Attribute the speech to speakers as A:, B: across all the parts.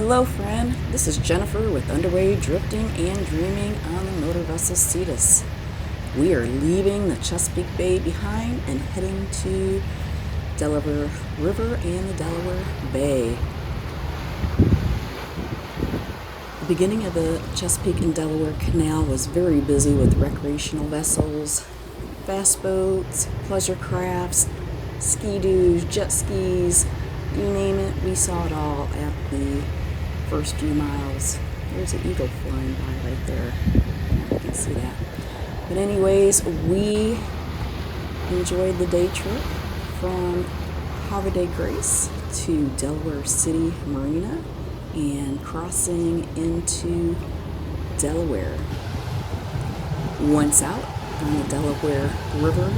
A: Hello friend, this is Jennifer with Underway Drifting and Dreaming on the motor vessel Cetus. We are leaving the Chesapeake Bay behind and heading to Delaware River and the Delaware Bay. The beginning of the Chesapeake and Delaware Canal was very busy with recreational vessels, fast boats, pleasure crafts, ski-doos, jet skis, you name it, we saw it all at the first few miles. There's an eagle flying by right there. You can see that. But anyways, we enjoyed the day trip from Havre de Grace to Delaware City Marina and crossing into Delaware. Once out on the Delaware River,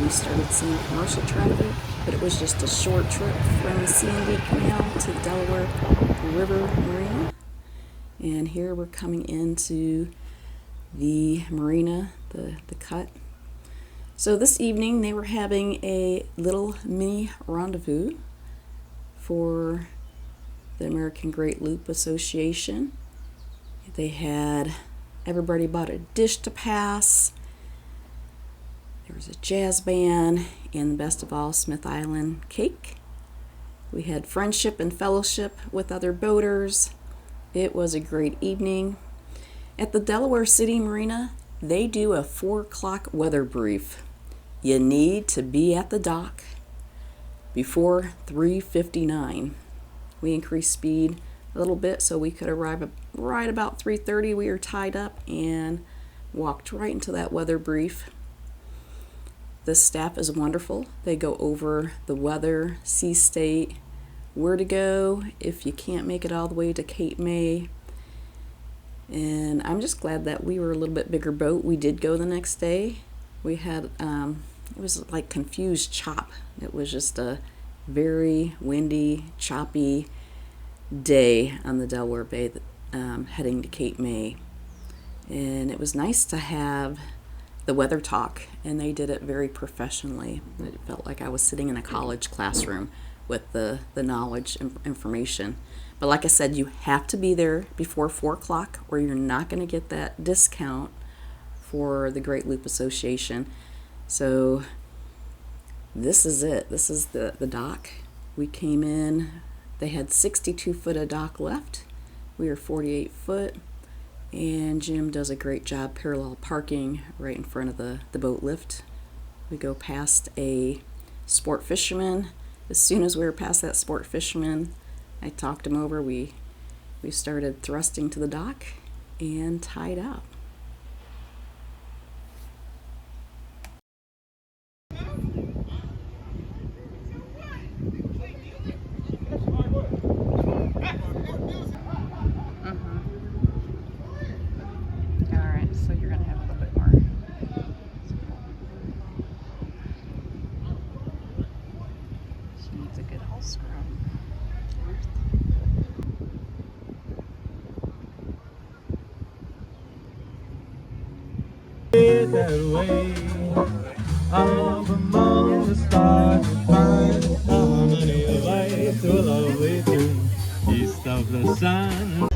A: we started seeing commercial traffic, but it was just a short trip from the C&D Canal to the Delaware River Marina. And here we're coming into the marina, the cut. So this evening they were having a little mini rendezvous for the American Great Loop Association. They had everybody bought a dish to pass. There was a jazz band and best of all, Smith Island cake. We had friendship and fellowship with other boaters. It was a great evening. At the Delaware City Marina, they do a 4 o'clock weather brief. You need to be at the dock before 3:59. We increased speed a little bit so we could arrive right about 3:30. We were tied up and walked right into that weather brief. The staff is wonderful. They go over the weather, sea state, where to go if you can't make it all the way to Cape May. And I'm just glad that we were a little bit bigger boat. We did go the next day. We had, it was like confused chop. It was just a very windy, choppy day on the Delaware Bay heading to Cape May. And it was nice to have the weather talk, and they did it very professionally. It felt like I was sitting in a college classroom with the knowledge and information. But like I said, you have to be there before 4 o'clock or you're not going to get that discount for the Great Loop Association. So this is it. This is the dock. We came in. They had 62 foot of dock left. We were 48 foot. And Jim does a great job parallel parking right in front of the boat lift. We go past a sport fisherman. As soon as we were past that sport fisherman, I talked him over. We started thrusting to the dock and tied up. So you're going to have a little bit more. She needs a good hull scrub.
B: That way, up among the stars, we find a harmony of light to a lovely tune, east of the sun.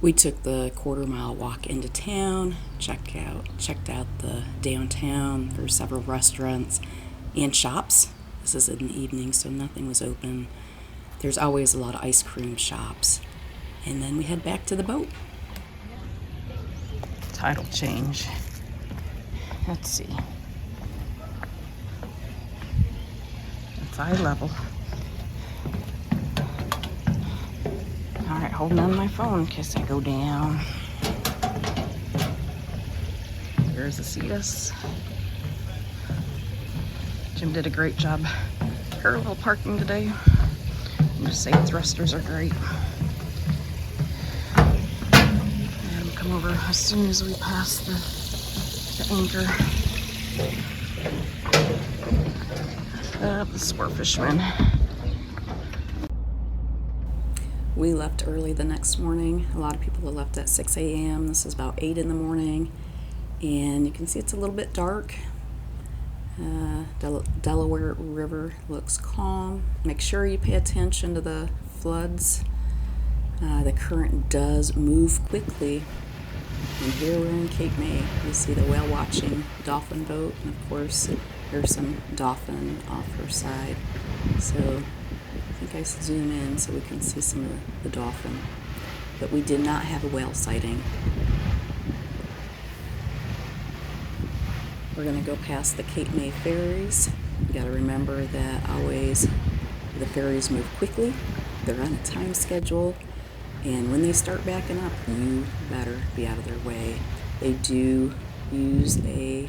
A: We took the quarter-mile walk into town, checked out the downtown. There were several restaurants and shops. This is in the evening, so nothing was open. There's always a lot of ice cream shops. And then we head back to the boat. Tidal change. Let's see. It's eye level. Alright, holding on my phone in case I go down. There's the Cetus. Jim did a great job parallel parking today. I'm just saying thrusters are great. Had him come over as soon as we pass the anchor. The sport fisherman. We left early the next morning. A lot of people left at 6 a.m. This is about 8 in the morning. And you can see it's a little bit dark. Delaware River looks calm. Make sure you pay attention to the floods. The current does move quickly. And here we're in Cape May. You see the whale watching dolphin boat, and of course there's some dolphin off her side. So I think I zoom in so we can see some of the dolphin. But we did not have a whale sighting. We're going to go past the Cape May ferries. You got to remember that always the ferries move quickly. They're on a time schedule. And when they start backing up, you better be out of their way. They do use a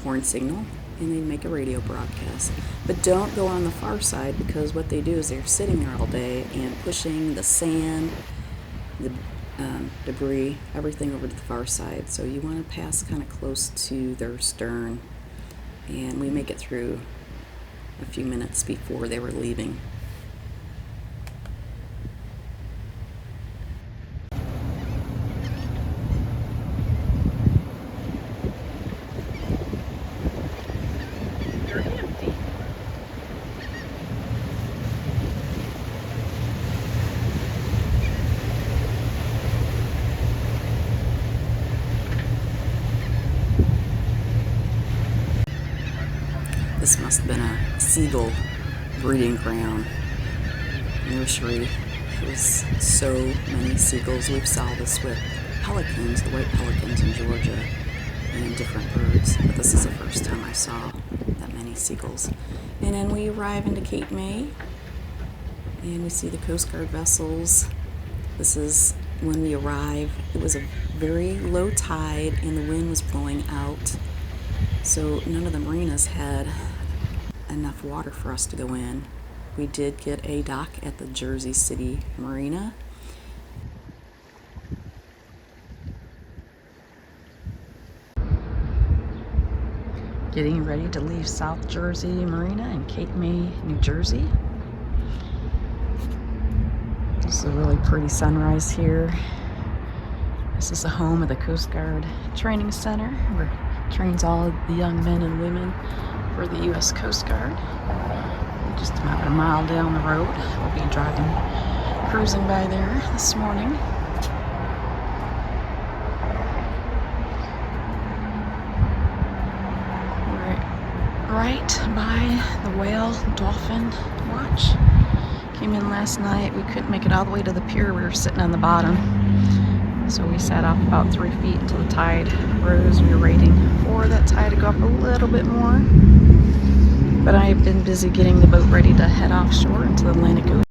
A: horn signal and they make a radio broadcast. But don't go on the far side, because what they do is they're sitting there all day and pushing the sand, the debris, everything over to the far side. So you want to pass kind of close to their stern. And we make it through a few minutes before they were leaving. This must have been a seagull breeding ground, nursery. There's so many seagulls. We've saw this with pelicans, the white pelicans in Georgia, and different birds. But this is the first time I saw that many seagulls. And then we arrive into Cape May, and we see the Coast Guard vessels. This is when we arrive. It was a very low tide, and the wind was blowing out. So none of the marinas had enough water for us to go in. We did get a dock at the Jersey City Marina. Getting ready to leave South Jersey Marina in Cape May, New Jersey. This is a really pretty sunrise here. This is the home of the Coast Guard Training Center, where it trains all of the young men and women for the U.S. Coast Guard. Just about a mile down the road. We'll be cruising by there this morning. We're right by the whale dolphin watch. Came in last night. We couldn't make it all the way to the pier. We were sitting on the bottom. So we sat off about 3 feet until the tide rose. We were waiting for that tide to go up a little bit more. But I've been busy getting the boat ready to head offshore into the Atlantic Ocean.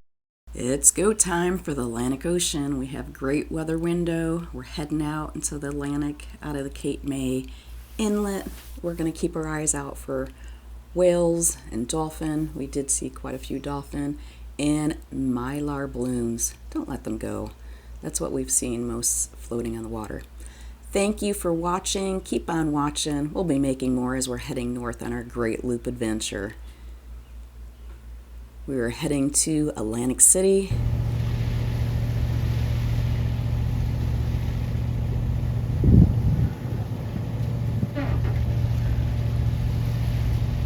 A: It's go time for the Atlantic Ocean. We have great weather window. We're heading out into the Atlantic, out of the Cape May Inlet. We're going to keep our eyes out for whales and dolphin. We did see quite a few dolphin and mylar balloons. Don't let them go. That's what we've seen most floating on the water. Thank you for watching. Keep on watching. We'll be making more as we're heading north on our great loop adventure. We are heading to Atlantic City.